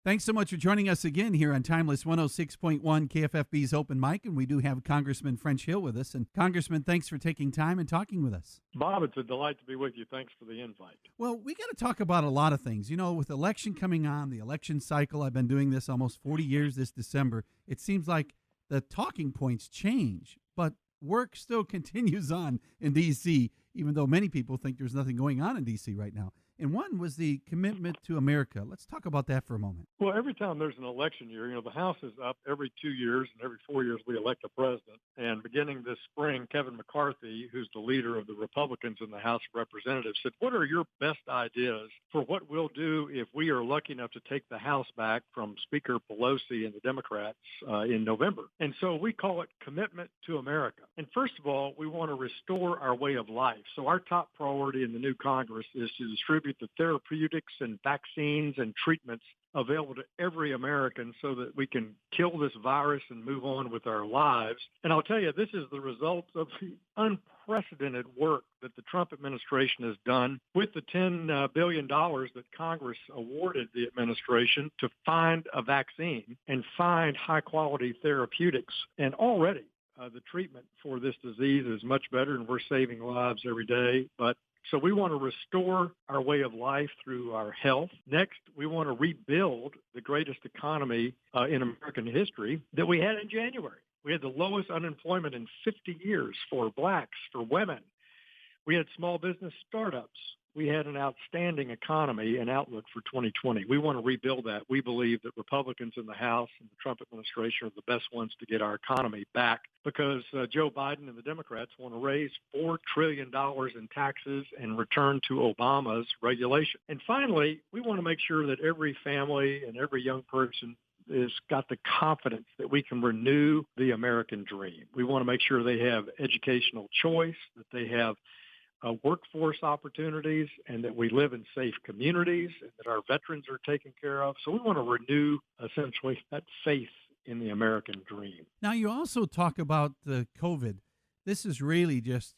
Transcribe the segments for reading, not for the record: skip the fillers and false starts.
Thanks so much for joining us again here on Timeless 106.1 KFFB's Open Mic, and we do have Congressman French Hill with us. And Congressman, thanks for taking time and talking with us. Bob, it's a delight to be with you. Thanks for the invite. Well, we got to talk about a lot of things. You know, with election coming on, the election cycle, I've been doing this almost 40 years this December. It seems like the talking points change, but work still continues on in D.C., even though many people think there's nothing going on in D.C. right now. And one was the commitment to America. Let's talk about that for a moment. Well, every time there's an election year, the House is up every 2 years, and every 4 years we elect a president. And beginning this spring, Kevin McCarthy, who's the leader of the Republicans in the House of Representatives, said, what are your best ideas for what we'll do if we are lucky enough to take the House back from Speaker Pelosi and the Democrats in November? And so we call it Commitment to America. And first of all, we want to restore our way of life. So our top priority in the new Congress is to distribute the therapeutics and vaccines and treatments available to every American so that we can kill this virus and move on with our lives. And I'll tell you, this is the result of the unprecedented work that the Trump administration has done with the $10 billion that Congress awarded the administration to find a vaccine and find high-quality therapeutics. And already the treatment for this disease is much better, and we're saving lives every day. So we want to restore our way of life through our health. Next, we want to rebuild the greatest economy in American history that we had in January. We had the lowest unemployment in 50 years for blacks, for women. We had small business startups. We had an outstanding economy and outlook for 2020. We want to rebuild that. We believe that Republicans in the House and the Trump administration are the best ones to get our economy back because Joe Biden and the Democrats want to raise $4 trillion in taxes and return to Obama's regulation. And finally, we want to make sure that every family and every young person has got the confidence that we can renew the American dream. We want to make sure they have educational choice, that they have workforce opportunities, and that we live in safe communities, and that our veterans are taken care of. So we want to renew, essentially, that faith in the American dream. Now, you also talk about the COVID. This is really just,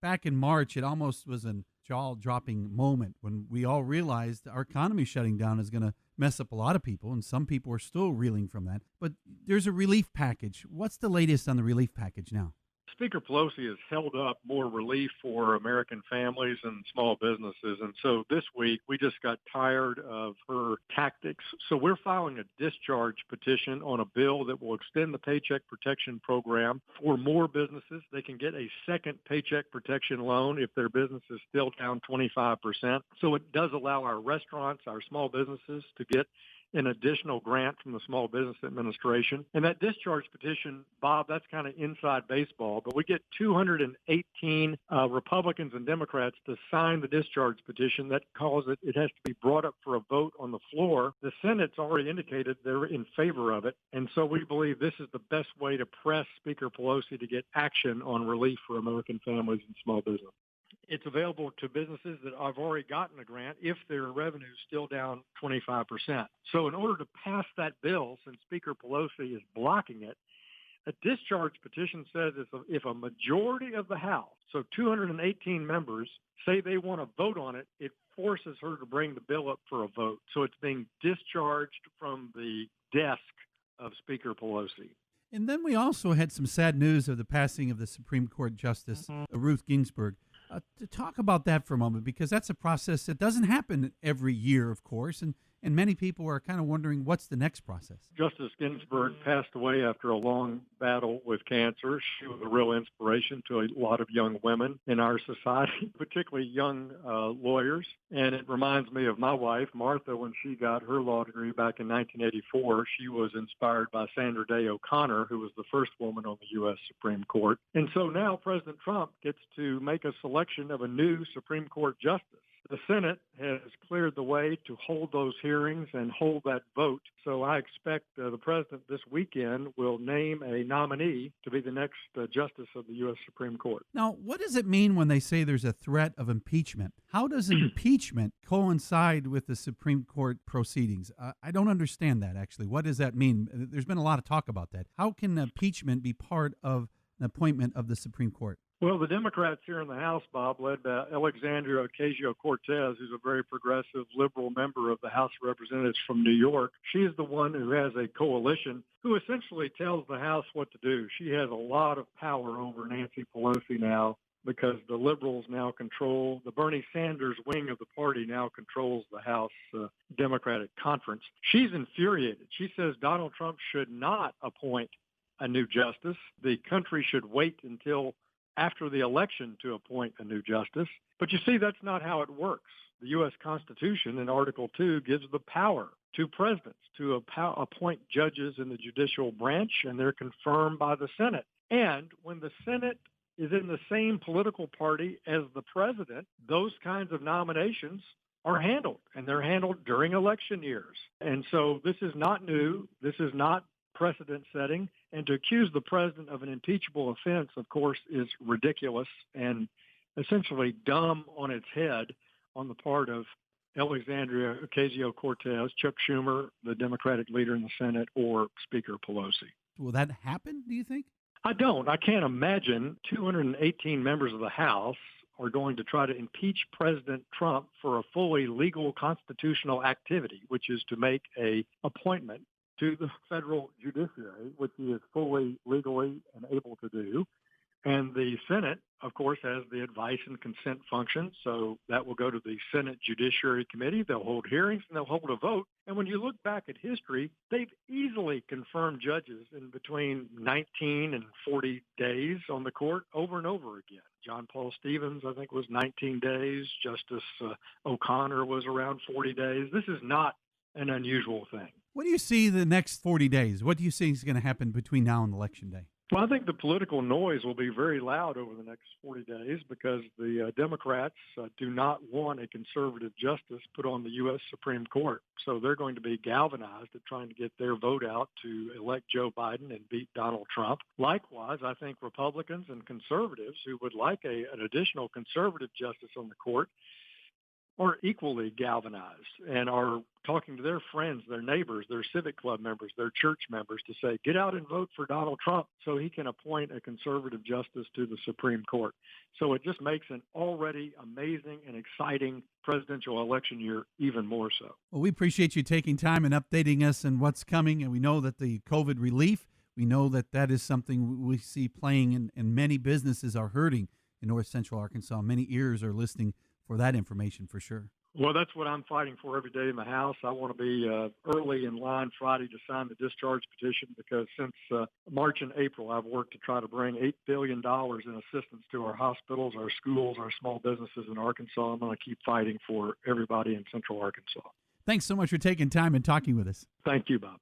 back in March, it almost was a jaw-dropping moment when we all realized our economy shutting down is going to mess up a lot of people, and some people are still reeling from that. But there's a relief package. What's the latest on the relief package now? Speaker Pelosi has held up more relief for American families and small businesses. And so this week, we just got tired of her tactics. So we're filing a discharge petition on a bill that will extend the Paycheck Protection Program for more businesses. They can get a second Paycheck Protection loan if their business is still down 25%. So it does allow our restaurants, our small businesses to get an additional grant from the Small Business Administration. And that discharge petition, Bob, that's kind of inside baseball, but we get 218 Republicans and Democrats to sign the discharge petition. That calls it has to be brought up for a vote on the floor. The Senate's already indicated they're in favor of it. And so we believe this is the best way to press Speaker Pelosi to get action on relief for American families and small business. It's available to businesses that have already gotten a grant if their revenue is still down 25%. So in order to pass that bill, since Speaker Pelosi is blocking it, a discharge petition says if a majority of the House, so 218 members, say they want to vote on it, it forces her to bring the bill up for a vote. So it's being discharged from the desk of Speaker Pelosi. And then we also had some sad news of the passing of the Supreme Court Justice, Ruth Ginsburg. To talk about that for a moment, because that's a process that doesn't happen every year, of course, and many people are kind of wondering what's the next process. Justice Ginsburg passed away after a long battle with cancer. She was a real inspiration to a lot of young women in our society, particularly young lawyers. And it reminds me of my wife, Martha, when she got her law degree back in 1984. She was inspired by Sandra Day O'Connor, who was the first woman on the U.S. Supreme Court. And so now President Trump gets to make a selection of a new Supreme Court justice. The Senate has cleared the way to hold those hearings and hold that vote. So I expect the president this weekend will name a nominee to be the next justice of the U.S. Supreme Court. Now, what does it mean when they say there's a threat of impeachment? How does impeachment coincide with the Supreme Court proceedings? I don't understand that, actually. What does that mean? There's been a lot of talk about that. How can impeachment be part of an appointment of the Supreme Court? Well, the Democrats here in the House, Bob, led by Alexandria Ocasio-Cortez, who's a very progressive liberal member of the House of Representatives from New York. She's the one who has a coalition who essentially tells the House what to do. She has a lot of power over Nancy Pelosi now because the liberals now control, the Bernie Sanders wing of the party now controls the House Democratic Conference. She's infuriated. She says Donald Trump should not appoint a new justice. The country should wait until after the election to appoint a new justice. But you see, that's not how it works. The U.S. Constitution in Article 2 gives the power to presidents to appoint judges in the judicial branch, and they're confirmed by the Senate. And when the Senate is in the same political party as the president, those kinds of nominations are handled, and they're handled during election years. And so this is not new. This is not precedent setting, and to accuse the president of an impeachable offense, of course, is ridiculous and essentially dumb on its head on the part of Alexandria Ocasio-Cortez, Chuck Schumer, the Democratic leader in the Senate, or Speaker Pelosi. Will that happen, do you think? I don't. I can't imagine 218 members of the House are going to try to impeach President Trump for a fully legal constitutional activity, which is to make a appointment to the federal judiciary, which he is fully legally and able to do. And the Senate, of course, has the advice and consent function, so that will go to the Senate Judiciary Committee. They'll hold hearings and they'll hold a vote. And when you look back at history, they've easily confirmed judges in between 19 and 40 days on the court over and over again. John Paul Stevens, I think, was 19 days. Justice O'Connor was around 40 days. This is not an unusual thing. What do you see the next 40 days? What do you see is going to happen between now and Election Day? Well, I think the political noise will be very loud over the next 40 days because the Democrats do not want a conservative justice put on the U.S. Supreme Court. So they're going to be galvanized at trying to get their vote out to elect Joe Biden and beat Donald Trump. Likewise, I think Republicans and conservatives who would like an additional conservative justice on the court are equally galvanized and are talking to their friends, their neighbors, their civic club members, their church members to say, get out and vote for Donald Trump so he can appoint a conservative justice to the Supreme Court. So it just makes an already amazing and exciting presidential election year even more so. Well, we appreciate you taking time and updating us on what's coming, and we know that the COVID relief, we know that that is something we see playing, and many businesses are hurting in North Central Arkansas. Many ears are listening for that information for sure. Well, that's what I'm fighting for every day in the House. I want to be early in line Friday to sign the discharge petition because since March and April, I've worked to try to bring $8 billion in assistance to our hospitals, our schools, our small businesses in Arkansas. I'm going to keep fighting for everybody in Central Arkansas. Thanks so much for taking time and talking with us. Thank you, Bob.